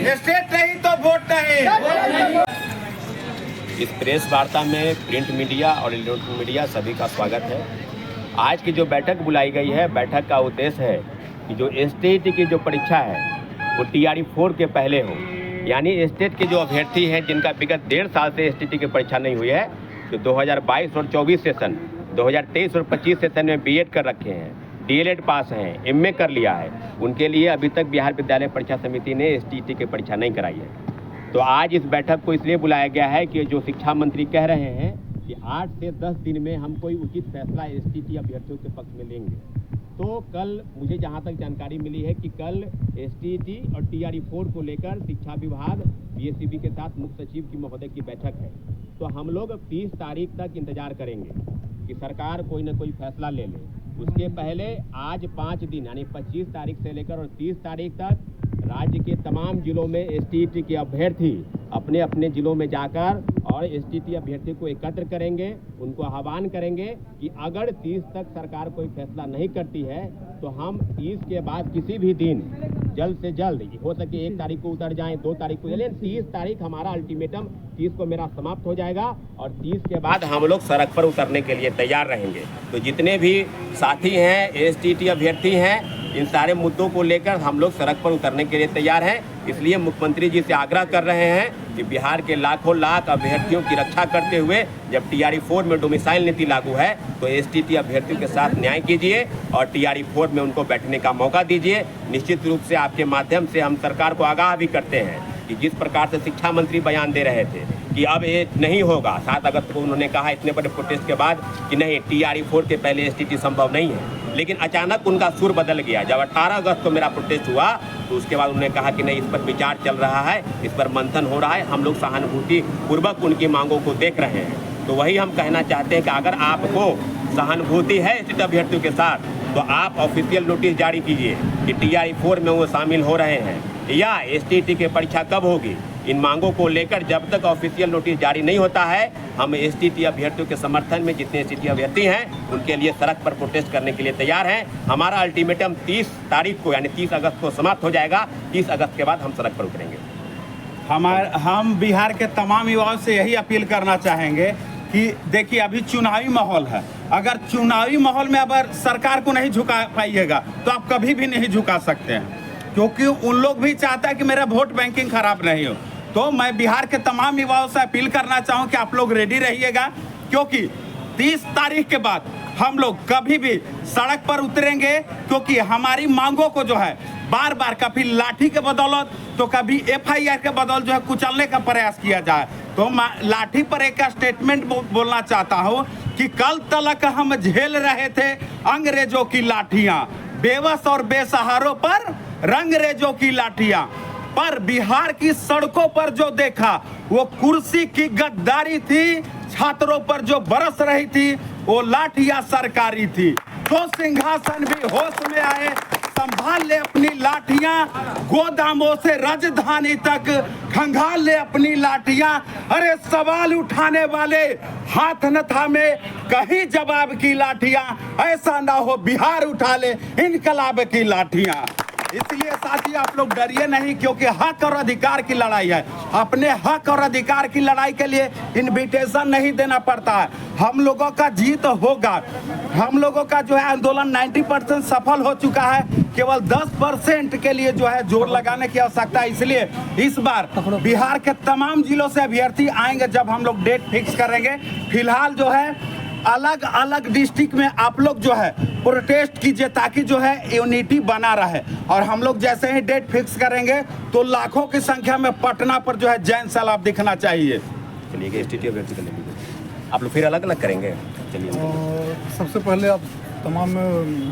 State नहीं तो vote नहीं। इस प्रेस वार्ता में प्रिंट मीडिया और इलेक्ट्रॉनिक मीडिया सभी का स्वागत है। आज की जो बैठक बुलाई गई है, बैठक का उद्देश्य है कि जो स्टेट की जो परीक्षा है वो TRE 4 के पहले हो, यानी स्टेट के जो अभ्यर्थी हैं जिनका विगत 1.5 साल से STT की परीक्षा नहीं हुई है, जो 2022 और 24 सेशन, 2023 और 25 सेशन में B.Ed कर रखे हैं, DLED पास हैं, MA कर लिया है, उनके लिए अभी तक बिहार विद्यालय परीक्षा समिति ने STT की परीक्षा नहीं कराई है। तो आज इस बैठक को इसलिए बुलाया गया है कि जो शिक्षा मंत्री कह रहे हैं कि 8 से 10 दिन में हम कोई उचित फैसला STT अभ्यर्थियों के पक्ष में लेंगे। तो कल मुझे जहां तक जानकारी मिली है कि कल STT और TRE 4 को लेकर शिक्षा विभाग BSEB के साथ मुख्य सचिव की महोदय की बैठक है। तो हम लोग 30 तारीख तक इंतजार करेंगे कि सरकार कोई ना कोई फैसला ले ले। उसके पहले आज 5 दिन यानी 25 तारीख से लेकर और 30 तारीख तक राज्य के तमाम जिलों में STT के अभ्यर्थी अपने अपने जिलों में जाकर और STT अभ्यर्थी को एकत्र करेंगे, उनको आह्वान करेंगे कि अगर 30 तक सरकार कोई फैसला नहीं करती है तो हम 30 के बाद किसी भी दिन जल्द से जल्द, हो सके 1 तारीख को उतर जाएं, 2 तारीख को, लेकिन 30 तारीख हमारा अल्टीमेटम 30 को मेरा समाप्त हो जाएगा और 30 के बाद हम लोग सड़क पर उतरने के लिए तैयार रहेंगे। तो जितने भी साथी हैं STT अभ्यर्थी हैं, इन सारे मुद्दों को लेकर हम लोग सड़क पर उतरने के लिए तैयार हैं। इसलिए मुख्यमंत्री जी से आग्रह कर रहे हैं कि बिहार के लाखों लाख अभ्यर्थियों की रक्षा करते हुए जब TRE 4 में डोमिसाइल नीति लागू है तो STT अभ्यर्थियों के साथ न्याय कीजिए और TRE 4 में उनको बैठने का मौका दीजिए। निश्चित रूप से आपके माध्यम से हम सरकार को आगाह भी करते हैं कि जिस प्रकार से शिक्षा मंत्री बयान दे रहे थे कि अब ये नहीं होगा, 7 अगस्त को उन्होंने कहा इतने बड़े प्रोटेस्ट के बाद कि नहीं, TRE 4 के पहले STT संभव नहीं है, लेकिन अचानक उनका सुर बदल गया। जब 18 अगस्त को मेरा प्रोटेस्ट हुआ तो उसके बाद उन्होंने कहा कि नहीं, इस पर विचार चल रहा है, इस पर मंथन हो रहा है, हम लोग सहानुभूति पूर्वक उनकी मांगों को देख रहे हैं। तो वही हम कहना चाहते हैं कि अगर आपको सहानुभूति है STT अभ्यर्थियों के साथ तो आप ऑफिशियल नोटिस जारी कीजिए कि TRE 4 में वो शामिल हो रहे हैं या STT की परीक्षा कब होगी। इन मांगों को लेकर जब तक ऑफिशियल नोटिस जारी नहीं होता है, हम STT अभ्यर्थियों के समर्थन में जितने STT अभ्यर्थी हैं उनके लिए सड़क पर प्रोटेस्ट करने के लिए तैयार हैं। हमारा अल्टीमेटम 30 तारीख को यानी 30 अगस्त को समाप्त हो जाएगा। 30 अगस्त के बाद हम सड़क पर उतरेंगे। हम बिहार के तमाम युवाओं से यही अपील करना चाहेंगे कि देखिए, अभी चुनावी माहौल है। अगर चुनावी माहौल में अगर सरकार को नहीं झुका पाइएगा तो आप कभी भी नहीं झुका सकते हैं, क्योंकि उन लोग भी चाहता है कि मेरा वोट बैंकिंग खराब नहीं हो। तो मैं बिहार के तमाम युवाओं से अपील करना चाहूँ कि आप लोग रेडी रहिएगा, क्योंकि 30 तारीख के बाद हम लोग कभी भी सड़क पर उतरेंगे, क्योंकि हमारी मांगों को जो है बार बार कभी लाठी के बदौलत तो कभी FIR के बदौलत जो है कुचलने का प्रयास किया जाए। तो मैं लाठी पर एक स्टेटमेंट बोलना चाहता हूँ कि कल तक हम झेल रहे थे अंग्रेजों की लाठियाँ, बेबस और बेसहारों पर रंगरेजों की लाठियाँ, पर बिहार की सड़कों पर जो देखा वो कुर्सी की गद्दारी थी, छात्रों पर जो बरस रही थी वो लाठियां सरकारी थी। तो सिंहासन भी होश में आए, संभाल ले अपनी लाठियां, गोदामों से राजधानी तक खंगाल ले अपनी लाठियां। अरे सवाल उठाने वाले हाथ न थामे, कहीं जवाब की लाठियां, ऐसा ना हो बिहार उठा ले इनकलाब की लाठियां। इसलिए साथी आप लोग डरिए नहीं, क्योंकि हक और अधिकार की लड़ाई है। अपने हक और अधिकार की लड़ाई के लिए इनविटेशन नहीं देना पड़ता है। हम लोगों का जीत होगा। हम लोगों का जो है आंदोलन 90% सफल हो चुका है, केवल 10% के लिए जो है जोर लगाने की आवश्यकता है। इसलिए इस बार बिहार के तमाम जिलों से अभ्यर्थी आएंगे जब हम लोग डेट फिक्स करेंगे। फिलहाल जो है अलग अलग डिस्ट्रिक्ट में आप लोग जो है प्रोटेस्ट कीजिए, ताकि जो है यूनिटी बना रहे। और हम लोग जैसे ही डेट फिक्स करेंगे तो लाखों की संख्या में पटना पर जो है जैन सैलाब दिखना चाहिए। चलिए STT अभ्यर्थी कर लेंगे, आप लोग फिर अलग अलग करेंगे। चलिए, सबसे पहले आप तमाम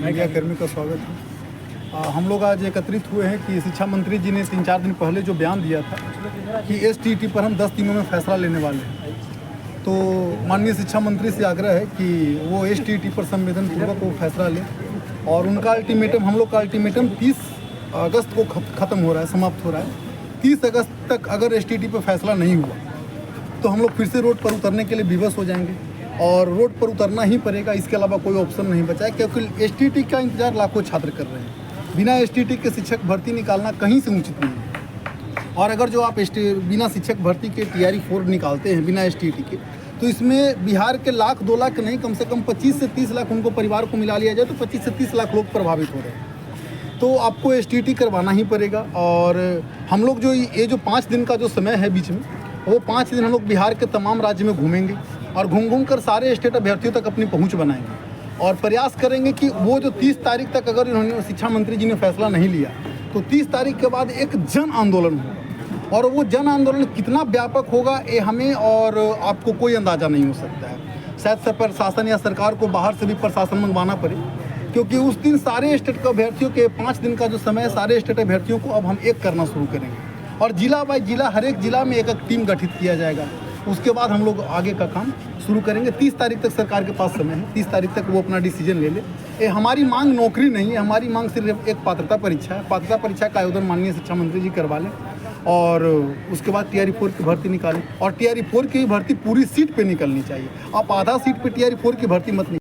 मीडिया कर्मी का स्वागत है। हम लोग आज एकत्रित हुए हैं कि शिक्षा मंत्री जी ने 3-4 दिन पहले जो बयान दिया था कि STT पर हम 10 दिनों में फैसला लेने वाले हैं। तो माननीय शिक्षा मंत्री से आग्रह है कि वो STT पर संवेदनपूर्वक वो फैसला ले, और उनका अल्टीमेटम, हम लोग का अल्टीमेटम 30 अगस्त को ख़त्म हो रहा है, समाप्त हो रहा है। 30 अगस्त तक अगर STT पर फैसला नहीं हुआ तो हम लोग फिर से रोड पर उतरने के लिए विवश हो जाएंगे, और रोड पर उतरना ही पड़ेगा। इसके अलावा कोई ऑप्शन नहीं बचा है, क्योंकि STT का इंतजार लाखों छात्र कर रहे हैं। बिना STT के शिक्षक भर्ती निकालना कहीं से उचित नहीं है। और अगर जो आप बिना शिक्षक भर्ती के TRE 4 निकालते हैं बिना STET के, तो इसमें बिहार के 1 लाख 2 लाख नहीं, कम से कम 25 से 30 लाख उनको परिवार को मिला लिया जाए तो 25 से 30 लाख लोग प्रभावित हो रहे हैं। तो आपको STET करवाना ही पड़ेगा। और हम लोग जो ये जो 5 दिन का जो समय है बीच में, वो 5 दिन हम लोग बिहार के तमाम राज्य में घूमेंगे और घूम कर सारे स्टेट अभ्यर्थियों तक अपनी पहुंच बनाएंगे और प्रयास करेंगे कि वो जो 30 तारीख तक अगर इन्होंने शिक्षा मंत्री जी ने फैसला नहीं लिया तो 30 तारीख के बाद एक जन आंदोलन हो, और वो जन आंदोलन कितना व्यापक होगा ये हमें और आपको कोई अंदाज़ा नहीं हो सकता है। शायद प्रशासन या सरकार को बाहर से भी प्रशासन मंगवाना पड़े, क्योंकि उस दिन सारे स्टेट के अभ्यर्थियों के 5 दिन का जो समय है, सारे स्टेट अभ्यर्थियों को अब हम एक करना शुरू करेंगे और जिला बाय जिला हर एक जिला में एक टीम गठित किया जाएगा। उसके बाद हम लोग आगे का काम शुरू करेंगे। 30 तारीख तक सरकार के पास समय है, 30 तारीख तक वो अपना डिसीजन ले ले। ये हमारी मांग नौकरी नहीं है, हमारी मांग सिर्फ एक पात्रता परीक्षा है। पात्रता परीक्षा का आयोजन माननीय शिक्षा मंत्री जी करवा लें और उसके बाद TRE 4 की भर्ती निकालें, और TRE 4 की भर्ती पूरी सीट पे निकलनी चाहिए। आप आधा सीट पे TRE 4 की भर्ती मत